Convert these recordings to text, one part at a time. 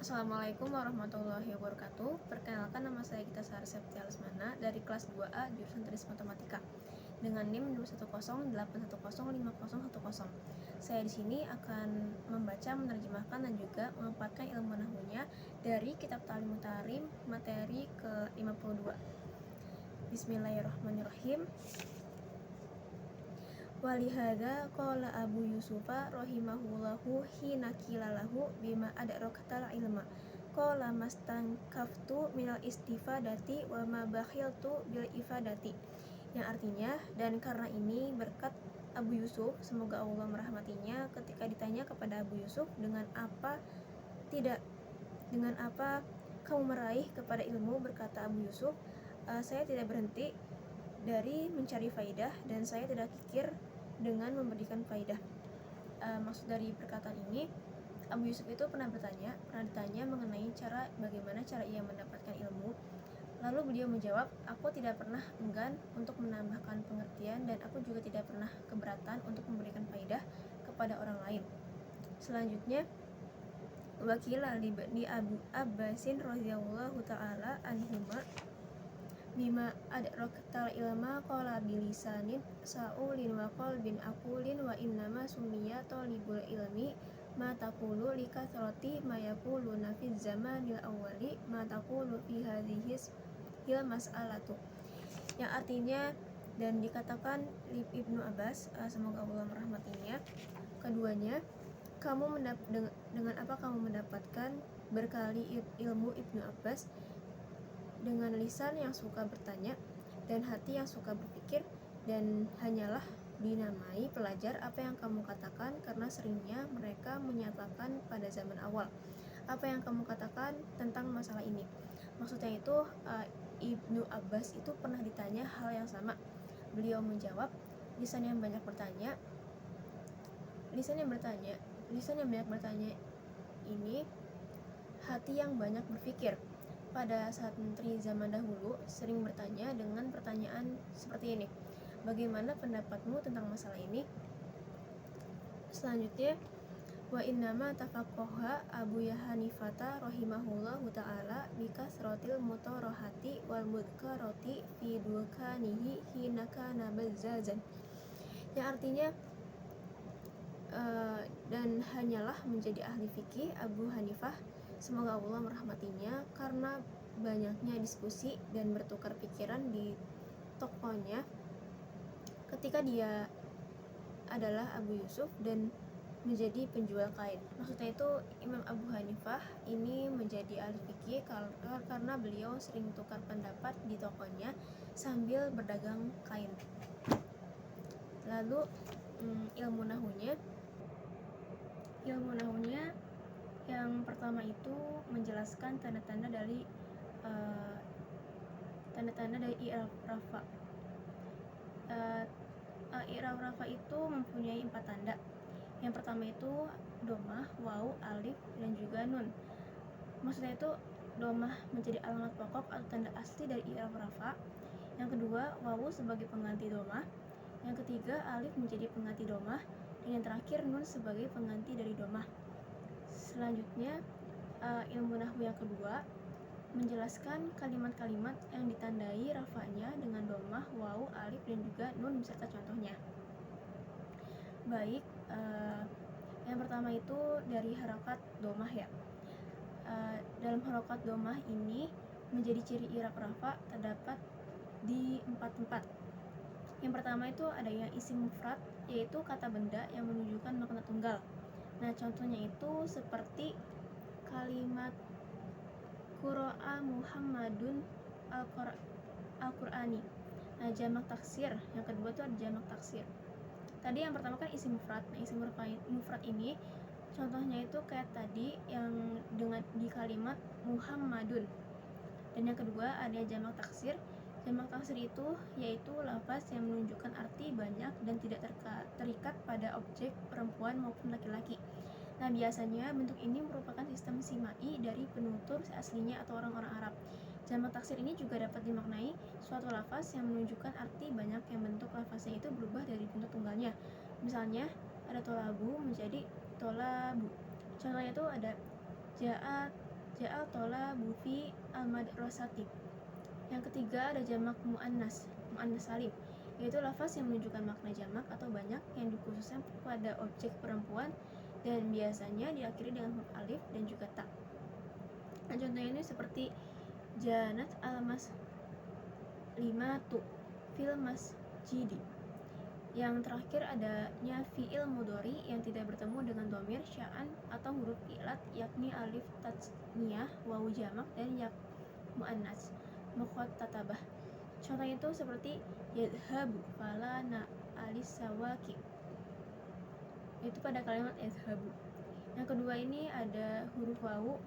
Assalamualaikum warahmatullahi wabarakatuh. Perkenalkan, nama saya Gita Sari Septia Lesmana dari kelas 2A jurusan Teknik Matematika dengan NIM 21081050010. Saya di sini akan membaca, menerjemahkan dan juga memaparkan ilmu nahwunya dari kitab Ta'limut Tarim materi ke-52. Bismillahirrahmanirrahim. Walihada qala Abu Yusufa rahimahullahu hina qila lahu bima adraktal ilma qala mastankaftu minal istifadati wa ma bakhiltu bil ifadati, yang artinya, dan karena ini berkat Abu Yusuf, semoga Allah merahmatinya, ketika ditanya kepada Abu Yusuf dengan apa kamu meraih kepada ilmu, berkata Abu Yusuf, saya tidak berhenti dari mencari faidah dan saya tidak kikir dengan memberikan faidah. Maksud dari perkataan ini, Abu Yusuf itu pernah ditanya mengenai bagaimana cara ia mendapatkan ilmu. Lalu beliau menjawab, aku tidak pernah enggan untuk menambahkan pengertian dan aku juga tidak pernah keberatan untuk memberikan faidah kepada orang lain. Selanjutnya, wakila li Abu Abbasin radhiyallahu ta'ala anhuma bima adraktal ilma qala bilisanin sa'ulin wa qalbin aqulin wa innama sumiya talibul ilmi ma taqulu li kathrati ma yaquluna fi zamanil awwali ma taqulu fi hadhihi hil mas'alatu, yang artinya, dan dikatakan Ibnu Abbas, semoga Allah merahmatinya, keduanya, dengan apa kamu mendapatkan berkali ilmu Ibnu Abbas? Dengan lisan yang suka bertanya dan hati yang suka berpikir, dan hanyalah dinamai pelajar apa yang kamu katakan karena seringnya mereka menyatakan pada zaman awal apa yang kamu katakan tentang masalah ini. Maksudnya itu, Ibnu Abbas itu pernah ditanya hal yang sama. Beliau menjawab, lisan yang banyak bertanya ini hati yang banyak berpikir. Pada saat menteri zaman dahulu sering bertanya dengan pertanyaan seperti ini, bagaimana pendapatmu tentang masalah ini? Selanjutnya, wa innama tafaqqaha Abu Hanifata rahimahullahu ta'ala bikasratil mutorohati wal mudkarati fi dukanihi hina kana bazzazan, yang artinya, dan hanyalah menjadi ahli fikih Abu Hanifah, semoga Allah merahmatinya, karena banyaknya diskusi dan bertukar pikiran di tokonya ketika dia adalah Abu Yusuf dan menjadi penjual kain. Maksudnya itu, Imam Abu Hanifah ini menjadi ahli fikih karena beliau sering tukar pendapat di tokonya sambil berdagang kain. Lalu ilmu nahwunya yang pertama itu menjelaskan tanda-tanda dari i'rab rafa. I'rab rafa itu mempunyai 4 tanda. Yang pertama itu domah, waw, alif, dan juga nun. Maksudnya itu, domah menjadi alamat pokok atau tanda asli dari i'rab rafa. Yang kedua, wawu sebagai pengganti domah. Yang ketiga, alif menjadi pengganti domah. Dan yang terakhir, nun sebagai pengganti dari domah. Selanjutnya, ilmu nahwu yang kedua menjelaskan kalimat-kalimat yang ditandai rafanya dengan domah, waw, alif, dan juga nun beserta contohnya. Baik, yang pertama itu dari harokat domah ya. Dalam harokat domah ini menjadi ciri i'rab rafa terdapat di 4 tempat. Yang pertama itu ada yang isim mufrad, yaitu kata benda yang menunjukkan makna tunggal. Nah, contohnya itu seperti kalimat qura'a Muhammadun al-Qur'ani. Nah, jamak taksir, yang kedua itu ada jamak taksir. Tadi yang pertama kan isim mufrad. Nah, isim mufrad ini contohnya itu kayak tadi yang dengan di kalimat Muhammadun. Dan yang kedua ada jamak taksir. Jamak taksir itu yaitu lafaz yang menunjukkan arti banyak dan tidak terikat pada objek perempuan maupun laki-laki. Nah, biasanya bentuk ini merupakan sistem simai dari penutur aslinya atau orang-orang Arab. Jamak taksir ini juga dapat dimaknai suatu lafaz yang menunjukkan arti banyak yang bentuk lafaznya itu berubah dari bentuk tunggalnya. Misalnya ada tolabu menjadi tolabu. Contohnya itu ada ja'a ja'al thalabu fi al-madrasati. Yang ketiga ada jamak muannas salim, yaitu lafaz yang menunjukkan makna jamak atau banyak yang dikhususkan pada objek perempuan dan biasanya diakhiri dengan huruf alif dan juga ta. Nah, contohnya ini seperti janat al-maslimatu fil masjidi. Yang terakhir adanya fi'il mudhari yang tidak bertemu dengan dhamir, sya'an atau huruf ilat, yakni alif tasniyah, wawu jamak, dan yak muannas mukhatabah. Contohnya itu seperti yadhabu fala na alisawaki, itu pada kalimat yadhabu. Yang kedua ini ada huruf wawu.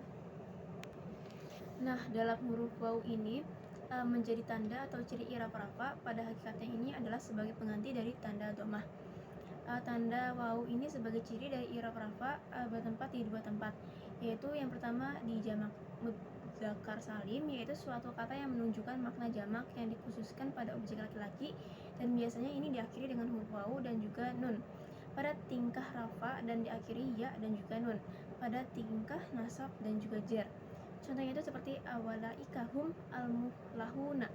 Nah, dalam huruf wawu ini menjadi tanda atau ciri i'rab rafa. Pada hakikatnya ini adalah sebagai pengganti dari tanda dhammah. Tanda wawu ini sebagai ciri dari i'rab rafa bertempat di dua tempat, yaitu yang pertama di jamak mudzakkar salim, yaitu suatu kata yang menunjukkan makna jamak yang dikhususkan pada objek laki-laki dan biasanya ini diakhiri dengan huruf wawu dan juga nun pada tingkah rafa dan diakhiri ya dan juga nun pada tingkah nasab dan juga jar. Contohnya itu seperti awalaikahum al-muflahuna.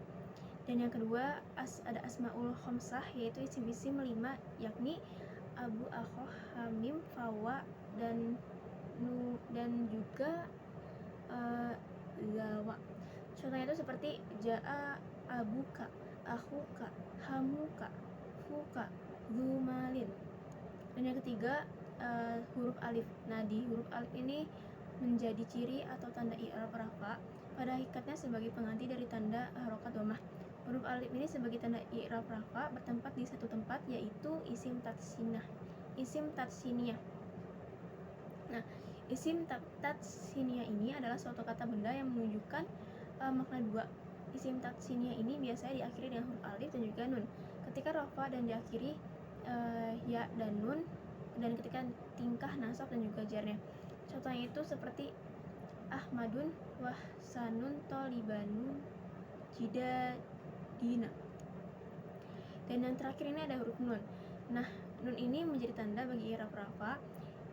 Dan yang kedua ada asmaul khamsah, yaitu isim-isim 5, yakni abu, akhoh, hamim, fawa, dan juga lawa. Contohnya itu seperti ja'a abuka, akhuka, hamuka, fuka, zumalin. Dan yang ketiga huruf alif. Nah, di huruf alif ini menjadi ciri atau tanda i'rab rafa, pada hakikatnya sebagai pengganti dari tanda harokat dhammah. Huruf alif ini sebagai tanda i'rab rafa bertempat di satu tempat, yaitu isim tatsiniyah. Nah, isim tatsiniyah ini adalah suatu kata benda yang menunjukkan makna dua. Isim tatsiniyah ini biasanya diakhiri dengan huruf alif dan juga nun ketika rafa dan diakhiri ya dan nun, dan ketika tingkah nasab dan juga jarnya. Contohnya itu seperti Ahmadun wahsanun tolibanun jidadina. Dan yang terakhir ini ada huruf nun. Nah, nun ini menjadi tanda bagi i'rab rafa,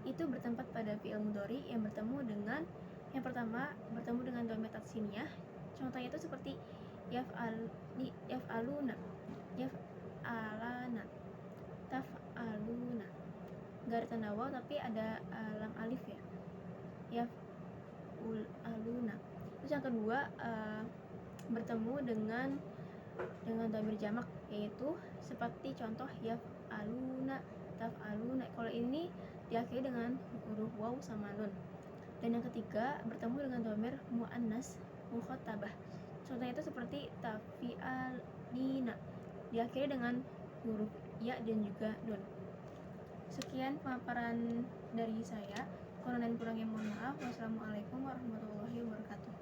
itu bertempat pada fi'il mudhari yang bertemu dengan yang pertama bertemu dengan dhamir tatsiniyah. Contohnya itu seperti yaf'aluna, yaf'alana, taf'aluna. Gak ada tanda waw tapi ada lam alif ya, yaf'aluna. Terus yang kedua bertemu dengan dhamir jamak, yaitu seperti contoh yaf'aluna, taf'aluna. Kalau ini diakhiri dengan huruf waw sama nun. Dan yang ketiga bertemu dengan dhamir muannas mukhatabah. Contohnya itu seperti tafi'alina, diakhiri dengan huruf ya dan juga nun. Sekian pemaparan dari saya. Kurang dan kurangnya mohon maaf. Wassalamualaikum warahmatullahi wabarakatuh.